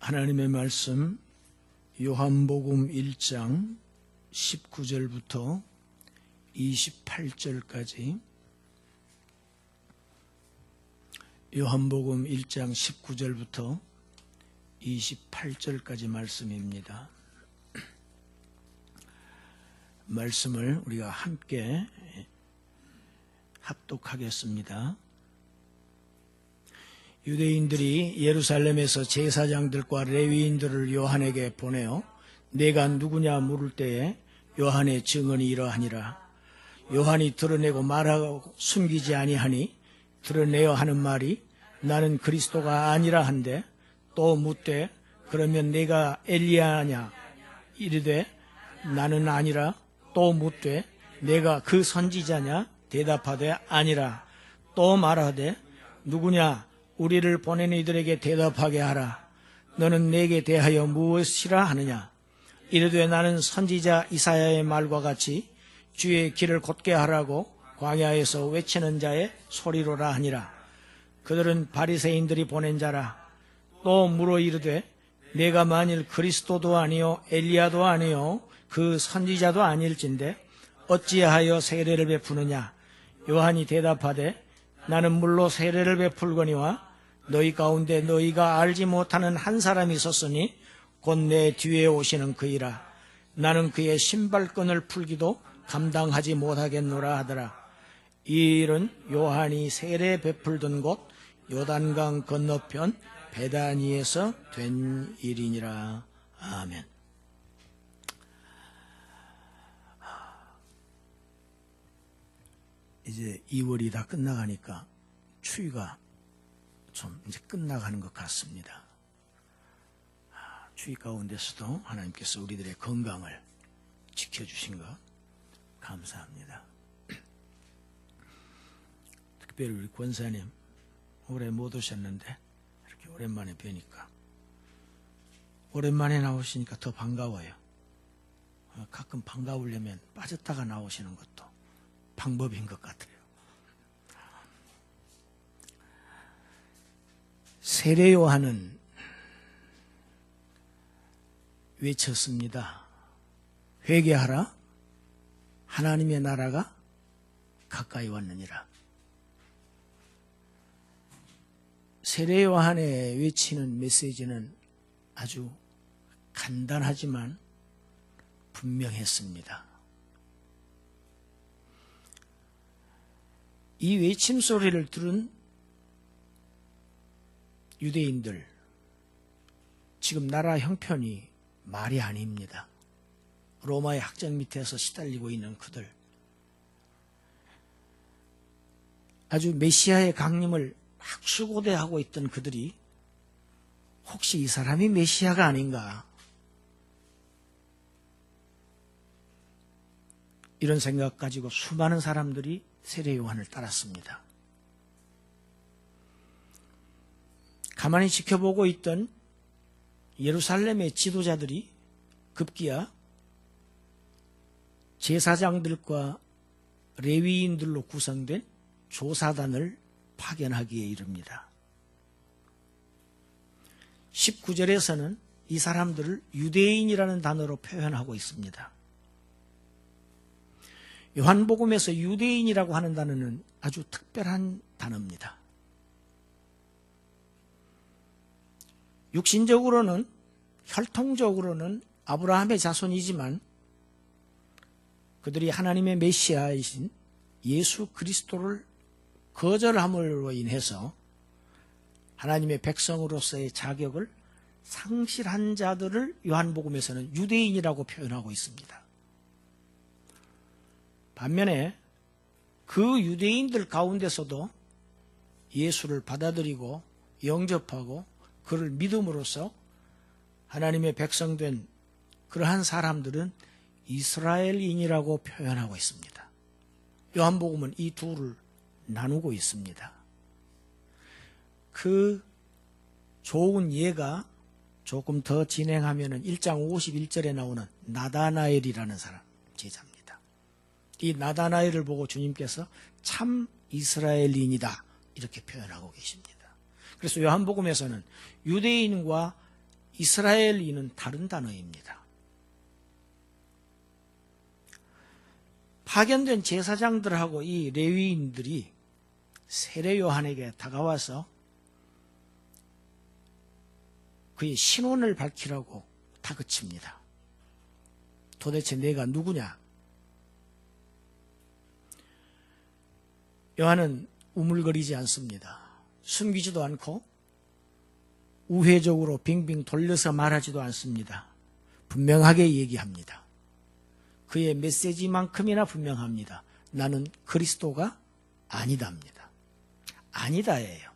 하나님의 말씀 요한복음 1장 19절부터 28절까지 요한복음 1장 19절부터 28절까지 말씀입니다. 말씀을 우리가 함께 합독하겠습니다. 유대인들이 예루살렘에서 제사장들과 레위인들을 요한에게 보내어 내가 누구냐 물을 때에 요한의 증언이 이러하니라. 요한이 드러내고 말하고 숨기지 아니하니 드러내어 하는 말이 나는 그리스도가 아니라 한데, 또 묻되 그러면 내가 엘리야냐 이르되 나는 아니라, 또 묻되 내가 그 선지자냐 대답하되 아니라, 또 말하되 누구냐 우리를 보낸 이들에게 대답하게 하라. 너는 내게 대하여 무엇이라 하느냐. 이르되 나는 선지자 이사야의 말과 같이 주의 길을 곧게 하라고 광야에서 외치는 자의 소리로라 하니라. 그들은 바리새인들이 보낸 자라. 또 물어 이르되 내가 만일 그리스도도 아니요 엘리야도 아니요 그 선지자도 아닐진데 어찌하여 세례를 베푸느냐. 요한이 대답하되 나는 물로 세례를 베풀거니와 너희 가운데 너희가 알지 못하는 한 사람이 있었으니 곧 내 뒤에 오시는 그이라. 나는 그의 신발끈을 풀기도 감당하지 못하겠노라 하더라. 이 일은 요한이 세례 베풀던 곳 요단강 건너편 베다니에서 된 일이니라. 아멘. 이제 2월이 다 끝나가니까 추위가 좀 이제 끝나가는 것 같습니다. 추위 가운데서도 하나님께서 우리들의 건강을 지켜주신 것 감사합니다. 특별히 우리 권사님 오래 못 오셨는데 이렇게 오랜만에 뵈니까, 오랜만에 나오시니까 더 반가워요. 가끔 반가우려면 빠졌다가 나오시는 것도 방법인 것 같아요. 세례 요한은 외쳤습니다. 회개하라. 하나님의 나라가 가까이 왔느니라. 세례 요한의 외치는 메시지는 아주 간단하지만 분명했습니다. 이 외침 소리를 들은 유대인들, 지금 나라 형편이 말이 아닙니다. 로마의 학적 밑에서 시달리고 있는 그들, 아주 메시아의 강림을 학수고대하고 있던 그들이 혹시 이 사람이 메시아가 아닌가, 이런 생각 가지고 수많은 사람들이 세례 요한을 따랐습니다. 가만히 지켜보고 있던 예루살렘의 지도자들이 급기야 제사장들과 레위인들로 구성된 조사단을 파견하기에 이릅니다. 19절에서는 이 사람들을 유대인이라는 단어로 표현하고 있습니다. 요한복음에서 유대인이라고 하는 단어는 아주 특별한 단어입니다. 육신적으로는, 혈통적으로는 아브라함의 자손이지만 그들이 하나님의 메시아이신 예수 그리스도를 거절함으로 인해서 하나님의 백성으로서의 자격을 상실한 자들을 요한복음에서는 유대인이라고 표현하고 있습니다. 반면에 그 유대인들 가운데서도 예수를 받아들이고 영접하고 그를 믿음으로써 하나님의 백성된 그러한 사람들은 이스라엘인이라고 표현하고 있습니다. 요한복음은 이 둘을 나누고 있습니다. 그 좋은 예가 조금 더 진행하면 1장 51절에 나오는 나다나엘이라는 사람, 제자입니다. 이 나다나엘을 보고 주님께서 참 이스라엘인이다 이렇게 표현하고 계십니다. 그래서 요한복음에서는 유대인과 이스라엘인은 다른 단어입니다. 파견된 제사장들하고 이 레위인들이 세례 요한에게 다가와서 그의 신원을 밝히라고 다그칩니다. 도대체 내가 누구냐? 요한은 우물거리지 않습니다. 숨기지도 않고 우회적으로 빙빙 돌려서 말하지도 않습니다. 분명하게 얘기합니다. 그의 메시지만큼이나 분명합니다. 나는 그리스도가 아니다입니다. 아니다예요.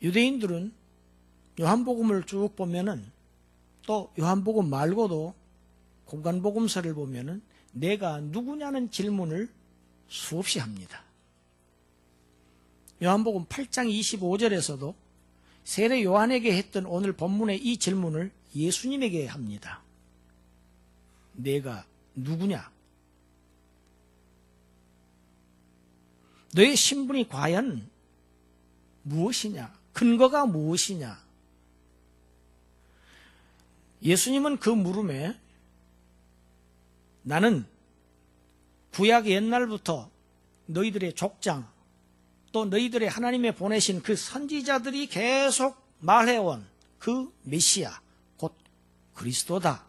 유대인들은 요한복음을 쭉 보면은, 또 요한복음 말고도 공간복음서를 보면은 내가 누구냐는 질문을 수없이 합니다. 요한복음 8장 25절에서도 세례 요한에게 했던 오늘 본문의 이 질문을 예수님에게 합니다. 내가 누구냐? 너의 신분이 과연 무엇이냐? 근거가 무엇이냐? 예수님은 그 물음에 나는 구약 옛날부터 너희들의 족장, 또 너희들의 하나님의 보내신 그 선지자들이 계속 말해온 그 메시아, 곧 그리스도다.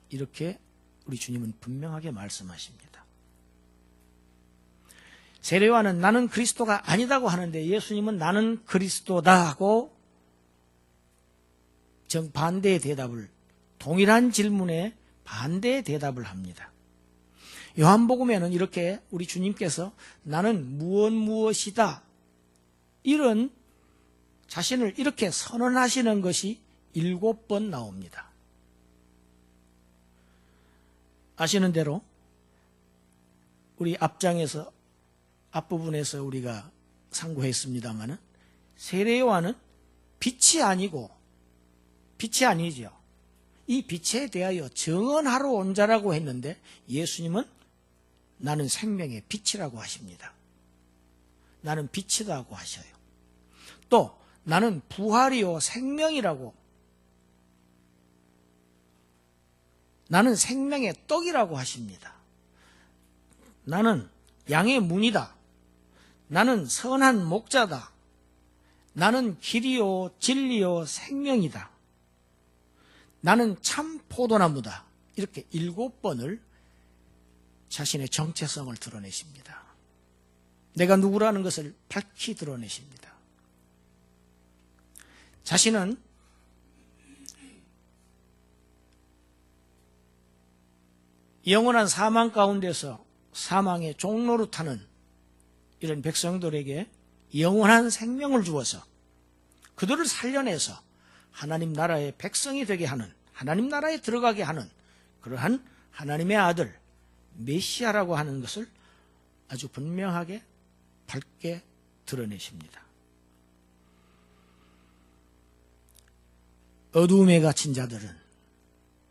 이렇게 우리 주님은 분명하게 말씀하십니다. 세례 요한은 나는 그리스도가 아니다고 하는데 예수님은 나는 그리스도다 하고 정반대의 대답을, 동일한 질문에 반대의 대답을 합니다. 요한복음에는 이렇게 우리 주님께서 나는 무엇이다, 이런 자신을 이렇게 선언하시는 것이 7번 나옵니다. 아시는 대로 우리 앞부분에서 우리가 상고했습니다마는 세례 요한은 빛이 아니죠. 이 빛에 대하여 증언하러 온 자라고 했는데 예수님은 나는 생명의 빛이라고 하십니다. 나는 빛이라고 하셔요. 또 나는 부활이요 생명이라고, 나는 생명의 떡이라고 하십니다. 나는 양의 문이다. 나는 선한 목자다. 나는 길이요 진리요 생명이다. 나는 참 포도나무다. 이렇게 7번을 자신의 정체성을 드러내십니다. 내가 누구라는 것을 밝히 드러내십니다. 자신은 영원한 사망 가운데서 사망의 종로로 타는 이런 백성들에게 영원한 생명을 주어서 그들을 살려내서 하나님 나라의 백성이 되게 하는, 하나님 나라에 들어가게 하는 그러한 하나님의 아들 메시아라고 하는 것을 아주 분명하게 밝게 드러내십니다. 어두움에 갇힌 자들은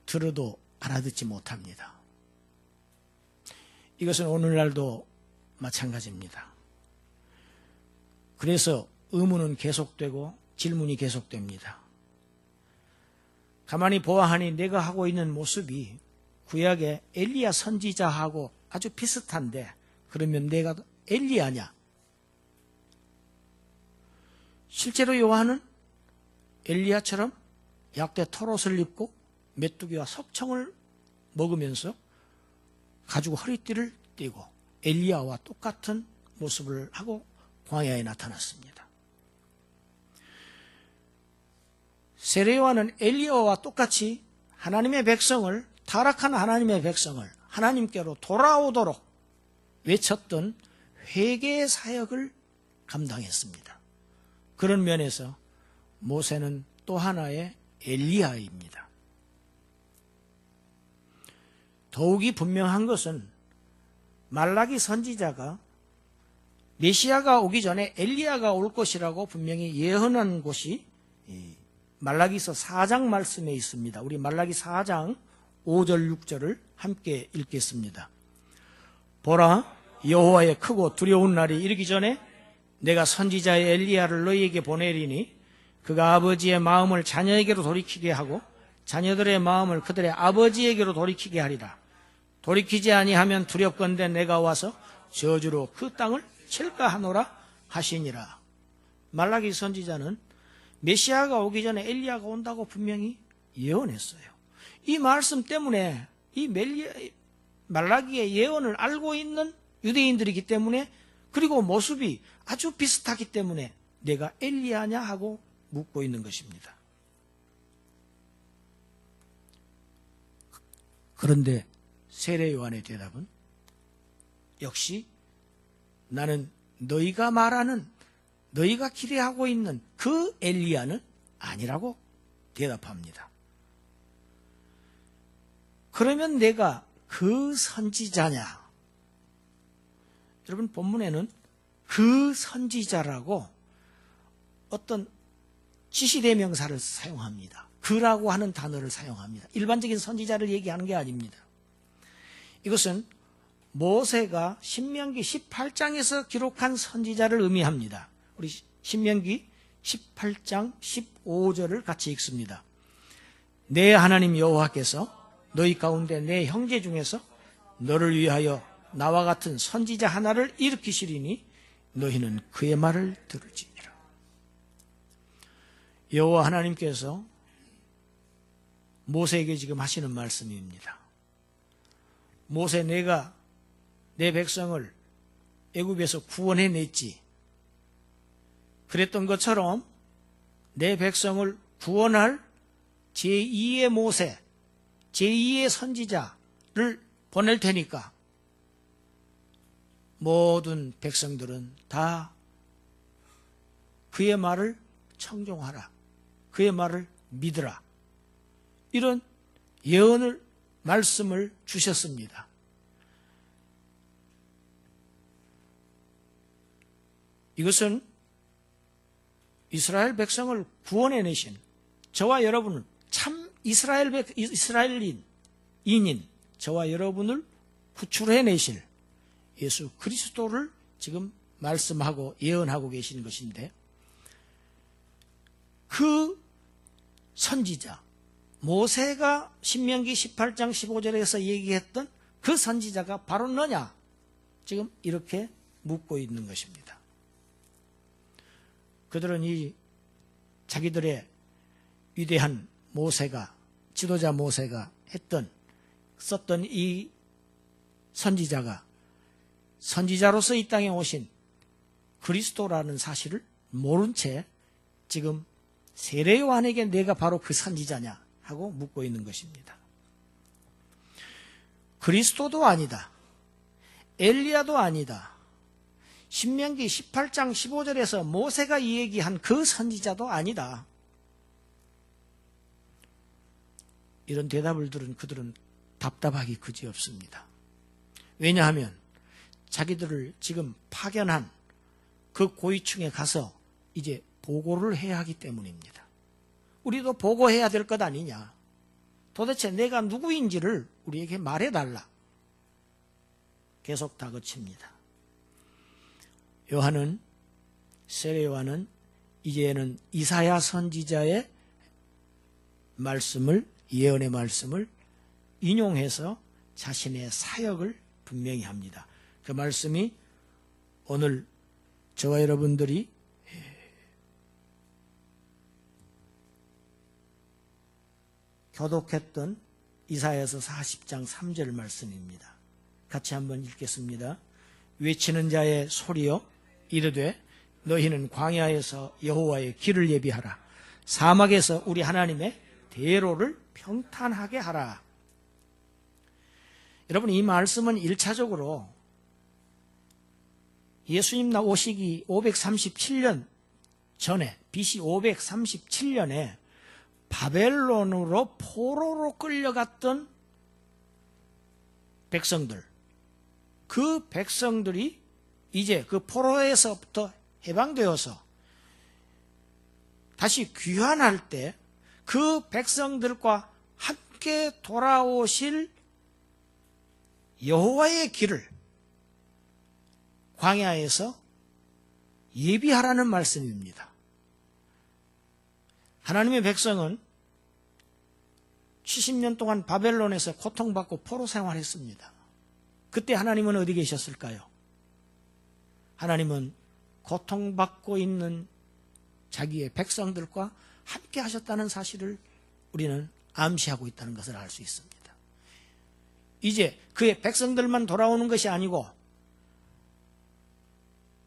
들어도 알아듣지 못합니다. 이것은 오늘날도 마찬가지입니다. 그래서 의문은 계속되고 질문이 계속됩니다. 가만히 보아하니 내가 하고 있는 모습이 구약의 엘리야 선지자하고 아주 비슷한데 그러면 내가 엘리야냐? 실제로 요한은 엘리야처럼 약대 털옷을 입고 메뚜기와 석청을 먹으면서 가지고 허리띠를 띠고 엘리야와 똑같은 모습을 하고 광야에 나타났습니다. 세례 요한은 엘리야와 똑같이 하나님의 백성을, 타락한 하나님의 백성을 하나님께로 돌아오도록 외쳤던 회개의 사역을 감당했습니다. 그런 면에서 모세는 또 하나의 엘리야입니다. 더욱이 분명한 것은 말라기 선지자가 메시아가 오기 전에 엘리야가 올 것이라고 분명히 예언한 곳이 말라기서 4장 말씀에 있습니다. 우리 말라기 4장 5절 6절을 함께 읽겠습니다. 보라, 여호와의 크고 두려운 날이 이르기 전에 내가 선지자 엘리야를 너희에게 보내리니 그가 아버지의 마음을 자녀에게로 돌이키게 하고 자녀들의 마음을 그들의 아버지에게로 돌이키게 하리라. 돌이키지 아니하면 두렵건대 내가 와서 저주로 그 땅을 칠까 하노라 하시니라. 말라기 선지자는 메시아가 오기 전에 엘리야가 온다고 분명히 예언했어요. 이 말씀 때문에 이 말라기의 예언을 알고 있는 유대인들이기 때문에, 그리고 모습이 아주 비슷하기 때문에 내가 엘리야냐 하고 묻고 있는 것입니다. 그런데 세례 요한의 대답은 역시 나는 너희가 말하는, 너희가 기대하고 있는 그 엘리야는 아니라고 대답합니다. 그러면 내가 그 선지자냐? 여러분, 본문에는 그 선지자라고 어떤 지시대명사를 사용합니다. 그라고 하는 단어를 사용합니다. 일반적인 선지자를 얘기하는 게 아닙니다. 이것은 모세가 신명기 18장에서 기록한 선지자를 의미합니다. 우리 신명기 18장 15절을 같이 읽습니다. 내 하나님 여호와께서 너희 가운데 내 형제 중에서 너를 위하여 나와 같은 선지자 하나를 일으키시리니 너희는 그의 말을 들을지니라. 여호와 하나님께서 모세에게 지금 하시는 말씀입니다. 모세, 내가 내 백성을 애굽에서 구원해냈지. 그랬던 것처럼 내 백성을 구원할 제2의 모세, 제2의 선지자를 보낼 테니까 모든 백성들은 다 그의 말을 청종하라. 그의 말을 믿으라. 이런 예언을, 말씀을 주셨습니다. 이것은 이스라엘 백성을 구원해내신 저와 여러분은 참 이스라엘인인 저와 여러분을 구출해내실 예수 그리스도를 지금 말씀하고 예언하고 계신 것인데, 그 선지자, 모세가 신명기 18장 15절에서 얘기했던 그 선지자가 바로 너냐? 지금 이렇게 묻고 있는 것입니다. 그들은 이 자기들의 위대한 모세가, 지도자 모세가 썼던 이 선지자가 선지자로서 이 땅에 오신 그리스도라는 사실을 모른 채 지금 세례 요한에게 내가 바로 그 선지자냐 하고 묻고 있는 것입니다. 그리스도도 아니다. 엘리야도 아니다. 신명기 18장 15절에서 모세가 이 얘기한 그 선지자도 아니다. 이런 대답을 들은 그들은 답답하기 그지없습니다. 왜냐하면 자기들을 지금 파견한 그 고위층에 가서 이제 보고를 해야 하기 때문입니다. 우리도 보고해야 될 것 아니냐. 도대체 내가 누구인지를 우리에게 말해달라. 계속 다그칩니다. 세례 요한은 이제는 이사야 선지자의 말씀을, 예언의 말씀을 인용해서 자신의 사역을 분명히 합니다. 그 말씀이 오늘 저와 여러분들이 교독했던 이사야서 40장 3절 말씀입니다. 같이 한번 읽겠습니다. 외치는 자의 소리여 이르되 너희는 광야에서 여호와의 길을 예비하라. 사막에서 우리 하나님의 대로를 평탄하게 하라. 여러분, 이 말씀은 1차적으로 예수님 나오시기 537년 전에, BC 537년에 바벨론으로 포로로 끌려갔던 백성들, 그 백성들이 이제 그 포로에서부터 해방되어서 다시 귀환할 때 그 백성들과 함께 돌아오실 여호와의 길을 광야에서 예비하라는 말씀입니다. 하나님의 백성은 70년 동안 바벨론에서 고통받고 포로 생활했습니다. 그때 하나님은 어디 계셨을까요? 하나님은 고통받고 있는 자기의 백성들과 함께 하셨다는 사실을 우리는 암시하고 있다는 것을 알 수 있습니다. 이제 그의 백성들만 돌아오는 것이 아니고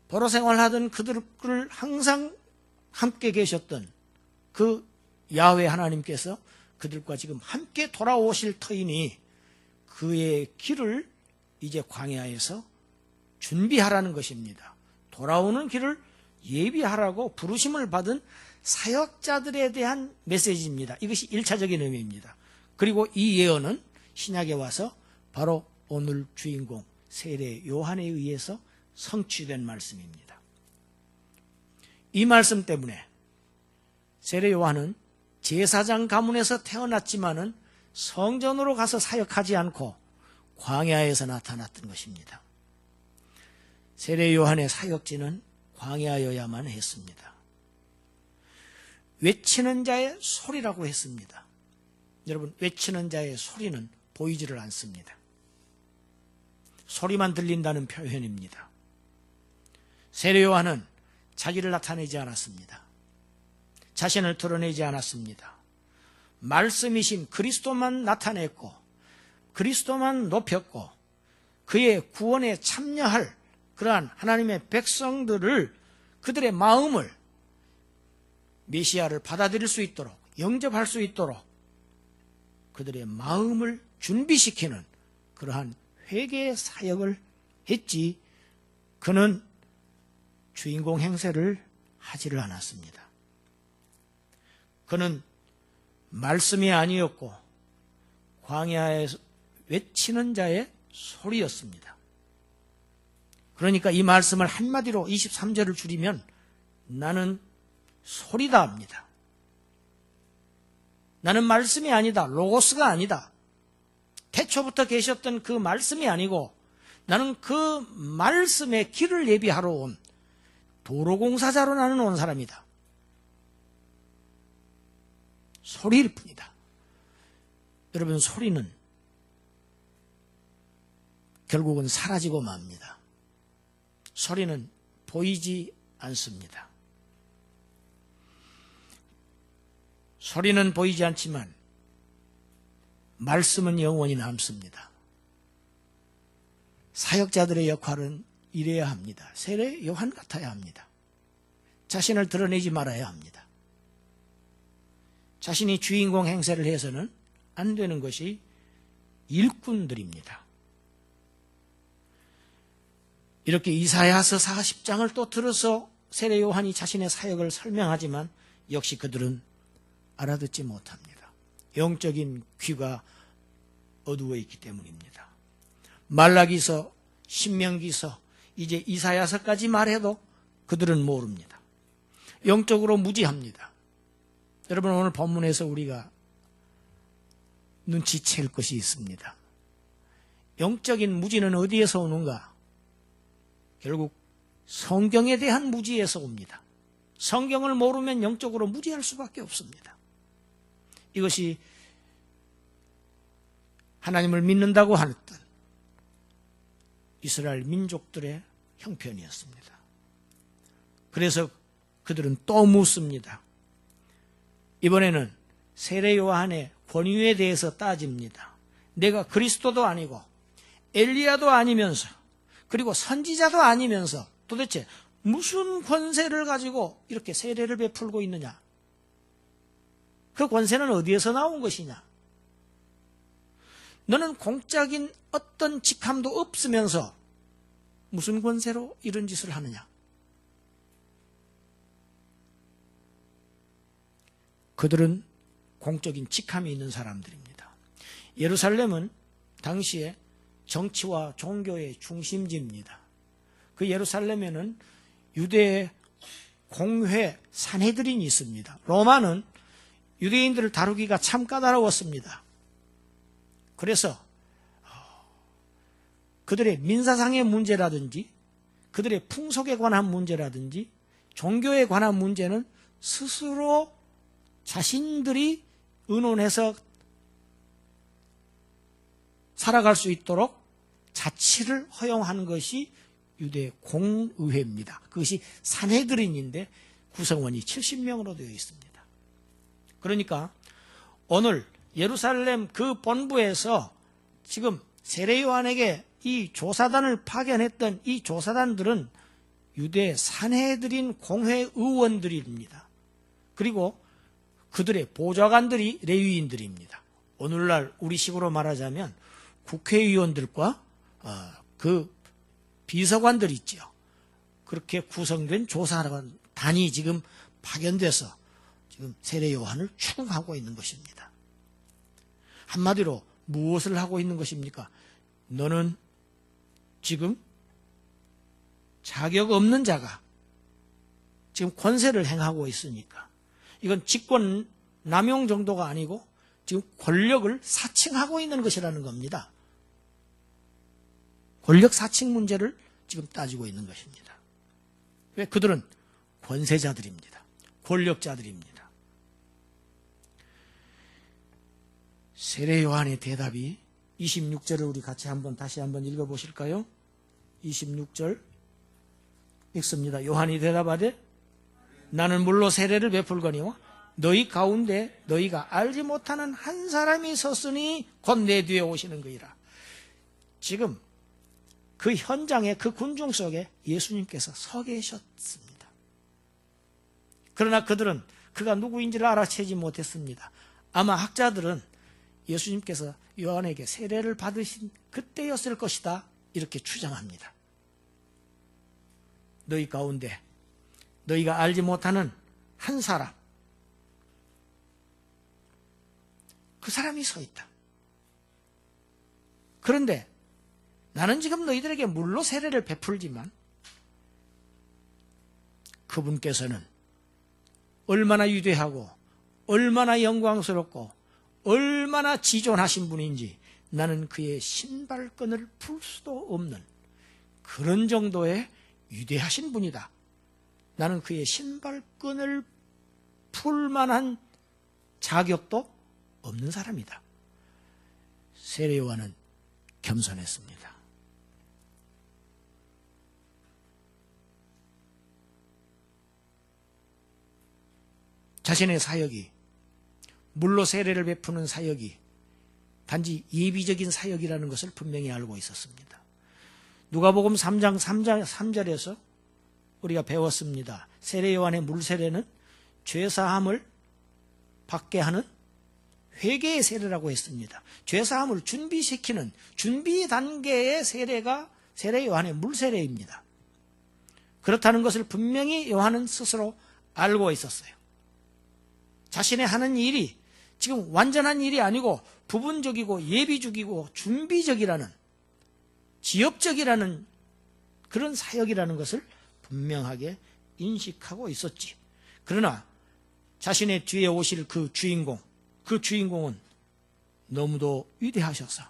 포로 생활하던 그들을 항상 함께 계셨던 그 야훼 하나님께서 그들과 지금 함께 돌아오실 터이니 그의 길을 이제 광야에서 준비하라는 것입니다. 돌아오는 길을 예비하라고 부르심을 받은 사역자들에 대한 메시지입니다. 이것이 1차적인 의미입니다. 그리고 이 예언은 신약에 와서 바로 오늘 주인공 세례 요한에 의해서 성취된 말씀입니다. 이 말씀 때문에 세례 요한은 제사장 가문에서 태어났지만은 성전으로 가서 사역하지 않고 광야에서 나타났던 것입니다. 세례 요한의 사역지는 광야여야만 했습니다. 외치는 자의 소리라고 했습니다. 여러분, 외치는 자의 소리는 보이지를 않습니다. 소리만 들린다는 표현입니다. 세례 요한은 자기를 나타내지 않았습니다. 자신을 드러내지 않았습니다. 말씀이신 그리스도만 나타냈고 그리스도만 높였고 그의 구원에 참여할 그러한 하나님의 백성들을 그들의 마음을 메시아를 받아들일 수 있도록 영접할 수 있도록 그들의 마음을 준비시키는 그러한 회개의 사역을 했지 그는 주인공 행세를 하지를 않았습니다. 그는 말씀이 아니었고 광야에서 외치는 자의 소리였습니다. 그러니까 이 말씀을 한마디로 23절을 줄이면 나는 소리다 합니다. 나는 말씀이 아니다. 로고스가 아니다. 태초부터 계셨던 그 말씀이 아니고 나는 그 말씀의 길을 예비하러 온 도로공사자로 나는 온 사람이다. 소리일 뿐이다. 여러분, 소리는 결국은 사라지고 맙니다. 소리는 보이지 않습니다. 소리는 보이지 않지만 말씀은 영원히 남습니다. 사역자들의 역할은 이래야 합니다. 세례 요한 같아야 합니다. 자신을 드러내지 말아야 합니다. 자신이 주인공 행세를 해서는 안 되는 것이 일꾼들입니다. 이렇게 이사야서 40장을 또 들어서 세례 요한이 자신의 사역을 설명하지만 역시 그들은 알아듣지 못합니다. 영적인 귀가 어두워 있기 때문입니다. 말라기서, 신명기서, 이제 이사야서까지 말해도 그들은 모릅니다. 영적으로 무지합니다. 여러분, 오늘 본문에서 우리가 눈치챌 것이 있습니다. 영적인 무지는 어디에서 오는가? 결국 성경에 대한 무지에서 옵니다. 성경을 모르면 영적으로 무지할 수밖에 없습니다. 이것이 하나님을 믿는다고 하였던 이스라엘 민족들의 형편이었습니다. 그래서 그들은 또 묻습니다. 이번에는 세례 요한의 권위에 대해서 따집니다. 내가 그리스도도 아니고 엘리야도 아니면서 그리고 선지자도 아니면서 도대체 무슨 권세를 가지고 이렇게 세례를 베풀고 있느냐? 그 권세는 어디에서 나온 것이냐? 너는 공적인 어떤 직함도 없으면서 무슨 권세로 이런 짓을 하느냐? 그들은 공적인 직함이 있는 사람들입니다. 예루살렘은 당시에 정치와 종교의 중심지입니다. 그 예루살렘에는 유대의 공회 산헤드린이 있습니다. 로마는 유대인들을 다루기가 참 까다로웠습니다. 그래서 그들의 민사상의 문제라든지 그들의 풍속에 관한 문제라든지 종교에 관한 문제는 스스로 자신들이 의논해서 살아갈 수 있도록 자치를 허용하는 것이 유대 공의회입니다. 그것이 산헤드린인데 구성원이 70명으로 되어 있습니다. 그러니까 오늘 예루살렘 그 본부에서 지금 세례 요한에게 이 조사단을 파견했던 이 조사단들은 유대 산헤드린 공회 의원들입니다. 그리고 그들의 보좌관들이 레위인들입니다. 오늘날 우리식으로 말하자면 국회의원들과 그 비서관들 있죠. 그렇게 구성된 조사단이 지금 파견돼서 지금 세례 요한을 추궁하고 있는 것입니다. 한마디로 무엇을 하고 있는 것입니까? 너는 지금 자격 없는 자가 지금 권세를 행하고 있으니까 이건 직권 남용 정도가 아니고 지금 권력을 사칭하고 있는 것이라는 겁니다. 권력 사칭 문제를 지금 따지고 있는 것입니다. 왜? 그들은 권세자들입니다. 권력자들입니다. 세례 요한의 대답이 26절을 우리 같이 다시 한번 읽어보실까요? 26절 읽습니다. 요한이 대답하되 나는 물로 세례를 베풀거니와 너희 가운데 너희가 알지 못하는 한 사람이 섰으니 곧 내 뒤에 오시는 거이라. 지금 그 현장에 그 군중 속에 예수님께서 서 계셨습니다. 그러나 그들은 그가 누구인지를 알아채지 못했습니다. 아마 학자들은 예수님께서 요한에게 세례를 받으신 그때였을 것이다 이렇게 추정합니다. 너희 가운데 너희가 알지 못하는 한 사람, 그 사람이 서 있다. 그런데 나는 지금 너희들에게 물로 세례를 베풀지만 그분께서는 얼마나 위대하고 얼마나 영광스럽고 얼마나 지존하신 분인지 나는 그의 신발끈을 풀 수도 없는 그런 정도의 위대하신 분이다. 나는 그의 신발끈을 풀 만한 자격도 없는 사람이다. 세례 요한은 겸손했습니다. 자신의 사역이 물로 세례를 베푸는 사역이 단지 예비적인 사역이라는 것을 분명히 알고 있었습니다. 누가복음 3장 3절에서 우리가 배웠습니다. 세례 요한의 물세례는 죄사함을 받게 하는 회개의 세례라고 했습니다. 죄사함을 준비시키는 준비 단계의 세례가 세례 요한의 물세례입니다. 그렇다는 것을 분명히 요한은 스스로 알고 있었어요. 자신의 하는 일이 지금 완전한 일이 아니고 부분적이고 예비적이고 준비적이라는 지엽적이라는 그런 사역이라는 것을 분명하게 인식하고 있었지. 그러나 자신의 뒤에 오실 그 주인공은 너무도 위대하셔서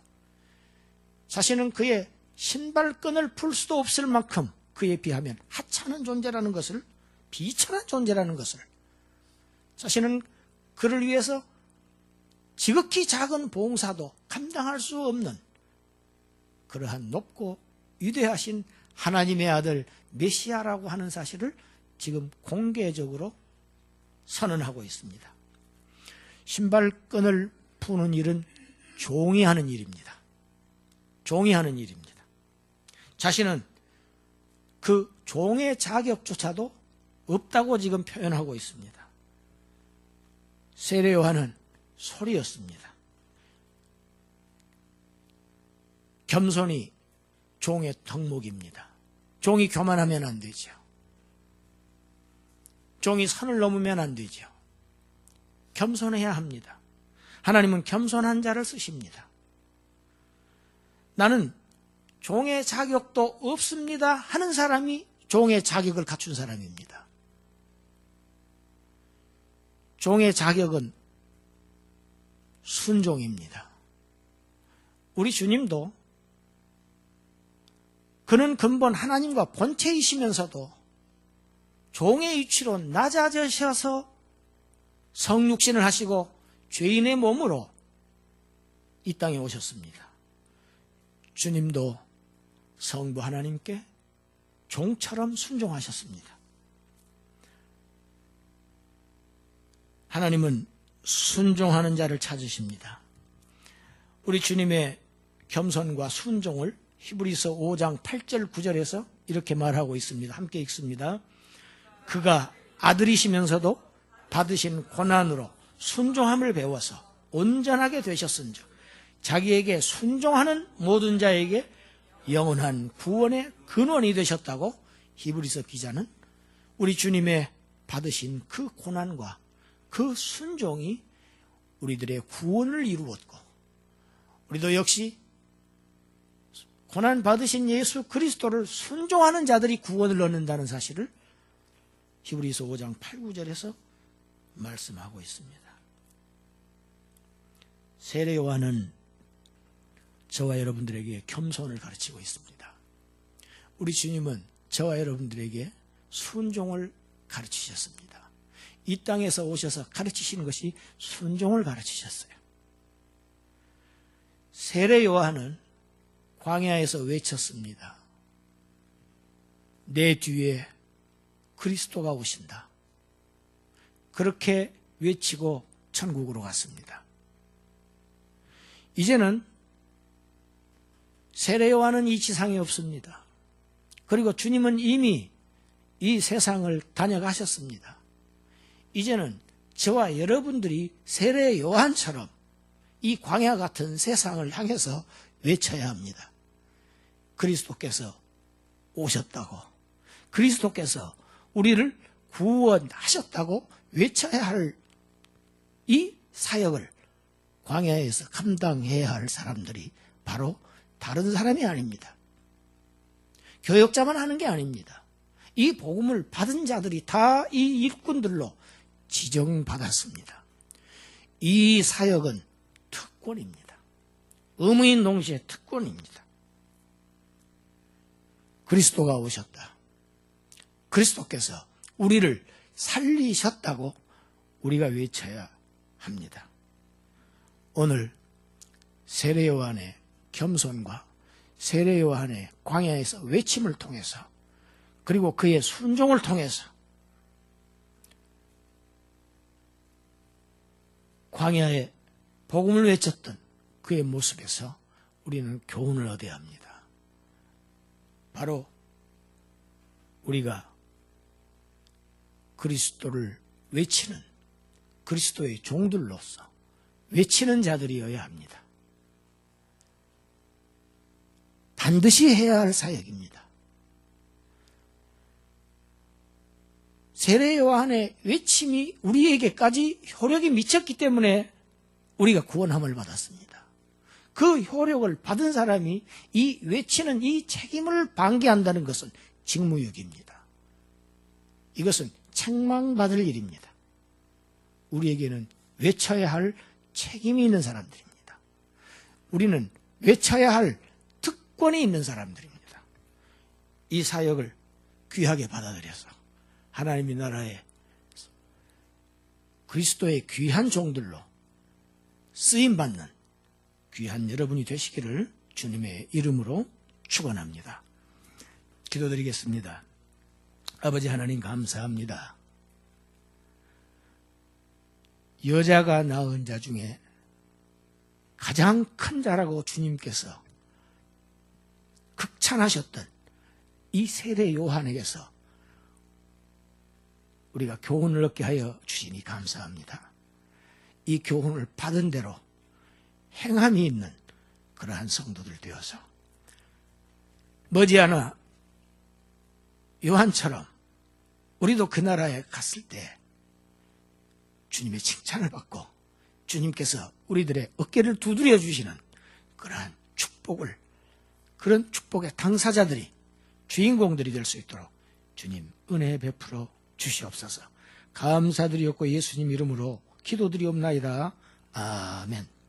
자신은 그의 신발끈을 풀 수도 없을 만큼 그에 비하면 하찮은 존재라는 것을, 비천한 존재라는 것을, 자신은 그를 위해서 지극히 작은 봉사도 감당할 수 없는 그러한 높고 위대하신 하나님의 아들 메시아라고 하는 사실을 지금 공개적으로 선언하고 있습니다. 신발끈을 푸는 일은 종이 하는 일입니다. 종이 하는 일입니다. 자신은 그 종의 자격조차도 없다고 지금 표현하고 있습니다. 세례 요한은 소리였습니다. 겸손이 종의 덕목입니다. 종이 교만하면 안 되죠. 종이 선을 넘으면 안 되죠. 겸손해야 합니다. 하나님은 겸손한 자를 쓰십니다. 나는 종의 자격도 없습니다 하는 사람이 종의 자격을 갖춘 사람입니다. 종의 자격은 순종입니다. 우리 주님도 그는 근본 하나님과 본체이시면서도 종의 위치로 낮아지셔서 성육신을 하시고 죄인의 몸으로 이 땅에 오셨습니다. 주님도 성부 하나님께 종처럼 순종하셨습니다. 하나님은 순종하는 자를 찾으십니다. 우리 주님의 겸손과 순종을 히브리서 5장 8절 9절에서 이렇게 말하고 있습니다. 함께 읽습니다. 그가 아들이시면서도 받으신 고난으로 순종함을 배워서 온전하게 되셨은즉 자기에게 순종하는 모든 자에게 영원한 구원의 근원이 되셨다고 히브리서 기자는 우리 주님의 받으신 그 고난과 그 순종이 우리들의 구원을 이루었고, 우리도 역시 고난 받으신 예수 그리스도를 순종하는 자들이 구원을 얻는다는 사실을 히브리서 5장 8, 9절에서 말씀하고 있습니다. 세례 요한은 저와 여러분들에게 겸손을 가르치고 있습니다. 우리 주님은 저와 여러분들에게 순종을 가르치셨습니다. 이 땅에서 오셔서 가르치시는 것이 순종을 가르치셨어요. 세례 요한은 광야에서 외쳤습니다. 내 뒤에 그리스도가 오신다. 그렇게 외치고 천국으로 갔습니다. 이제는 세례 요한은 이 지상에 없습니다. 그리고 주님은 이미 이 세상을 다녀가셨습니다. 이제는 저와 여러분들이 세례 요한처럼 이 광야 같은 세상을 향해서 외쳐야 합니다. 그리스도께서 오셨다고, 그리스도께서 우리를 구원하셨다고 외쳐야 할 이 사역을 광야에서 감당해야 할 사람들이 바로 다른 사람이 아닙니다. 교역자만 하는 게 아닙니다. 이 복음을 받은 자들이 다 이 일꾼들로 지정받았습니다. 이 사역은 특권입니다. 의무인 동시에 특권입니다. 그리스도가 오셨다. 그리스도께서 우리를 살리셨다고 우리가 외쳐야 합니다. 오늘 세례 요한의 겸손과 세례 요한의 광야에서 외침을 통해서, 그리고 그의 순종을 통해서 광야에 복음을 외쳤던 그의 모습에서 우리는 교훈을 얻어야 합니다. 바로 우리가 그리스도를 외치는 그리스도의 종들로서 외치는 자들이어야 합니다. 반드시 해야 할 사역입니다. 세례 요한의 외침이 우리에게까지 효력이 미쳤기 때문에 우리가 구원함을 받았습니다. 그 효력을 받은 사람이 이 외치는 이 책임을 방기한다는 것은 직무유기입니다. 이것은 책망받을 일입니다. 우리에게는 외쳐야 할 책임이 있는 사람들입니다. 우리는 외쳐야 할 특권이 있는 사람들입니다. 이 사역을 귀하게 받아들여서 하나님의 나라에 그리스도의 귀한 종들로 쓰임받는 귀한 여러분이 되시기를 주님의 이름으로 축원합니다. 기도드리겠습니다. 아버지 하나님 감사합니다. 여자가 낳은 자 중에 가장 큰 자라고 주님께서 극찬하셨던 이 세례 요한에게서 우리가 교훈을 얻게 하여 주시니 감사합니다. 이 교훈을 받은 대로 행함이 있는 그러한 성도들 되어서 머지않아 요한처럼 우리도 그 나라에 갔을 때 주님의 칭찬을 받고 주님께서 우리들의 어깨를 두드려 주시는 그러한 축복을, 그런 축복의 당사자들이, 주인공들이 될 수 있도록 주님 은혜 베풀어 주시옵소서. 감사드리옵고 예수님 이름으로 기도드리옵나이다. 아멘.